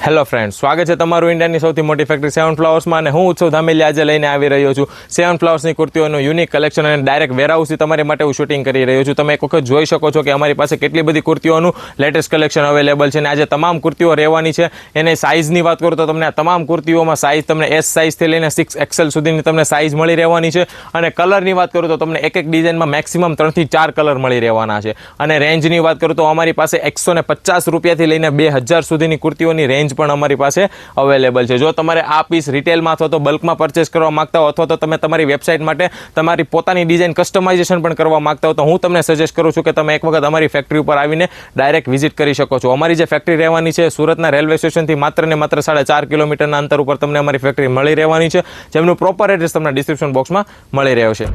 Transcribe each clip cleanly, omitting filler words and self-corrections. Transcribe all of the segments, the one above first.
Hello friend, સ્વાગત છે તમારું ઇન્ડિયાની સૌથી મોટી ફેક્ટરી સેવન ફ્લાવર્સમાં અને હું ઉત્સવ ધામેલી આજે લઈને આવી રહ્યો છું સેવન ફ્લાવર્સની કુર્તીઓનું યુનિક કલેક્શન અને ડાયરેક્ટ વેરહાઉસથી તમારી માટે હું શૂટિંગ કરી રહ્યો છું. તમે એક વખત જોઈ શકો છો કે અમારી પાસે કેટલી બધી કુર્તીઓનું લેટેસ્ટ કલેક્શન અવેલેબલ છે અને આજે તમામ કુર્તીઓ રહેવાની છે. એની સાઇઝની વાત કરું તો તમને આ તમામ કુર્તીઓમાં સાઇઝ તમને S સાઇઝથી લઈને 6XL સુધીની તમને સાઇઝ મળી રહેવાની છે અને કલરની વાત કરું તો તમને એક ડિઝાઇનમાં મેક્સિમમ 3 થી 4 કલર મળી રહેવાના છે. અને રેન્જની વાત કરું તો અમારી પાસે 150 રૂપિયાથી લઈને 2000 સુધીની કુર્તીઓની રેન્જ પણ અમારી પાસે અવેલેબલ છે. જો તમારે આ પીસ રિટેલમાં અથવા તો બલ્કમાં પરચેસ કરવા માંગતા હો અથવા તો તમે તમારી વેબસાઇટ માટે તમારી પોતાની ડિઝાઇન કસ્ટમાઇઝેશન પણ કરવા માંગતા હો તો હું તમને સજેસ્ટ કરું છું કે તમે એક વખત અમારી ફેક્ટરી ઉપર આવીને ડાયરેક્ટ વિઝિટ કરી શકો છો. અમારી જે ફેક્ટરી રહેવાની છે સુરતના રેલવે સ્ટેશનથી માત્ર ને માત્ર 4.5 કિલોમીટરના અંતર ઉપર તમને અમારી ફેક્ટરી મળી રહેવાની છે, જેમનું પ્રોપર એડ્રેસ તમને ડિસ્ક્રિપ્શન બોક્સમાં મળી રહ્યો છે.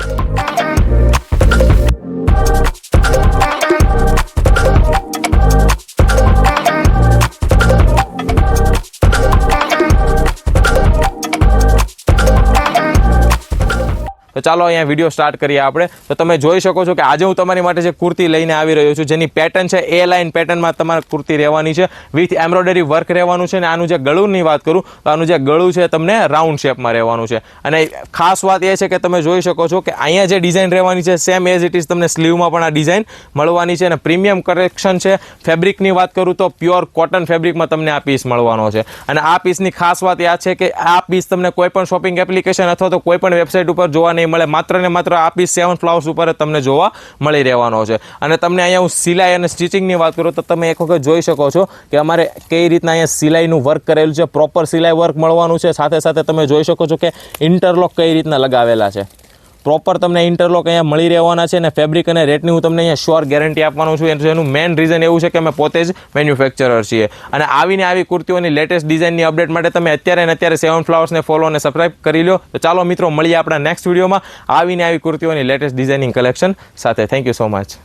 તો ચાલો અહીંયા વિડીયો સ્ટાર્ટ કરીએ આપણે. તો તમે જોઈ શકો છો કે આજે હું તમારી માટે જે કુર્તી લઈને આવી રહ્યો છું જેની પેટર્ન છે એ લાઇન પેટર્નમાં તમારે કુર્તી રહેવાની છે વિથ એમ્બ્રોઇડરી વર્ક રહેવાનું છે. અને આનું જે ગળુની વાત કરું તો આનું જે ગળું છે તમને રાઉન્ડ શેપમાં રહેવાનું છે. અને ખાસ વાત એ છે કે તમે જોઈ શકો છો કે અહીંયા જે ડિઝાઇન રહેવાની છે સેમ એઝ ઇટ ઇઝ તમને સ્લીવમાં પણ આ ડિઝાઇન મળવાની છે અને પ્રીમિયમ કલેક્શન છે. ફેબ્રિકની વાત કરું તો પ્યોર કોટન ફેબ્રિકમાં તમને આ પીસ મળવાનો છે. અને આ પીસની ખાસ વાત એ છે કે આ પીસ તમને કોઈ પણ શોપિંગ એપ્લિકેશન અથવા તો કોઈ પણ વેબસાઇટ ઉપર જોવા નહીં મળે, માત્ર ને માત્ર આ પીસ સેવન ફ્લાવર્સ ઉપર તમને જોવા મળી રહેવાનો છે. અને તમને અહીંયા હું સિલાઈ અને સ્ટિચિંગની વાત કરું તો તમે એક વખત જોઈ શકો છો કે અમારે કઈ રીતના અહીંયા સિલાઈનું વર્ક કરેલું છે, પ્રોપર સિલાઈ વર્ક મળવાનું છે. સાથે સાથે તમે જોઈ શકો છો કે ઇન્ટરલોક કઈ રીતના લગાવેલા છે. પ્રોપર તમને ઇન્ટરલોક અહીંયા મળી રહેવાના છે અને ફેબ્રિક અને રેટની હું તમને અહીંયા શ્યોર ગેરંટી આપવાનું છું. એનું મેઇન રીઝન એવું છે કે અમે પોતે જ મેન્યુફેક્ચરર છીએ. અને આવી કુર્તીઓની લેટેસ્ટ ડિઝાઇનની અપડેટ માટે તમે અત્યારે સેવન ફ્લાવર્સને ફોલો અને સબસ્ક્રાઇબ કરી લો. તો ચાલો મિત્રો, મળીએ આપણા નેક્સ્ટ વિડીયોમાં આવી કુર્તીઓની લેટેસ્ટ ડિઝાઇનિંગ કલેક્શન સાથે. Thank you so much.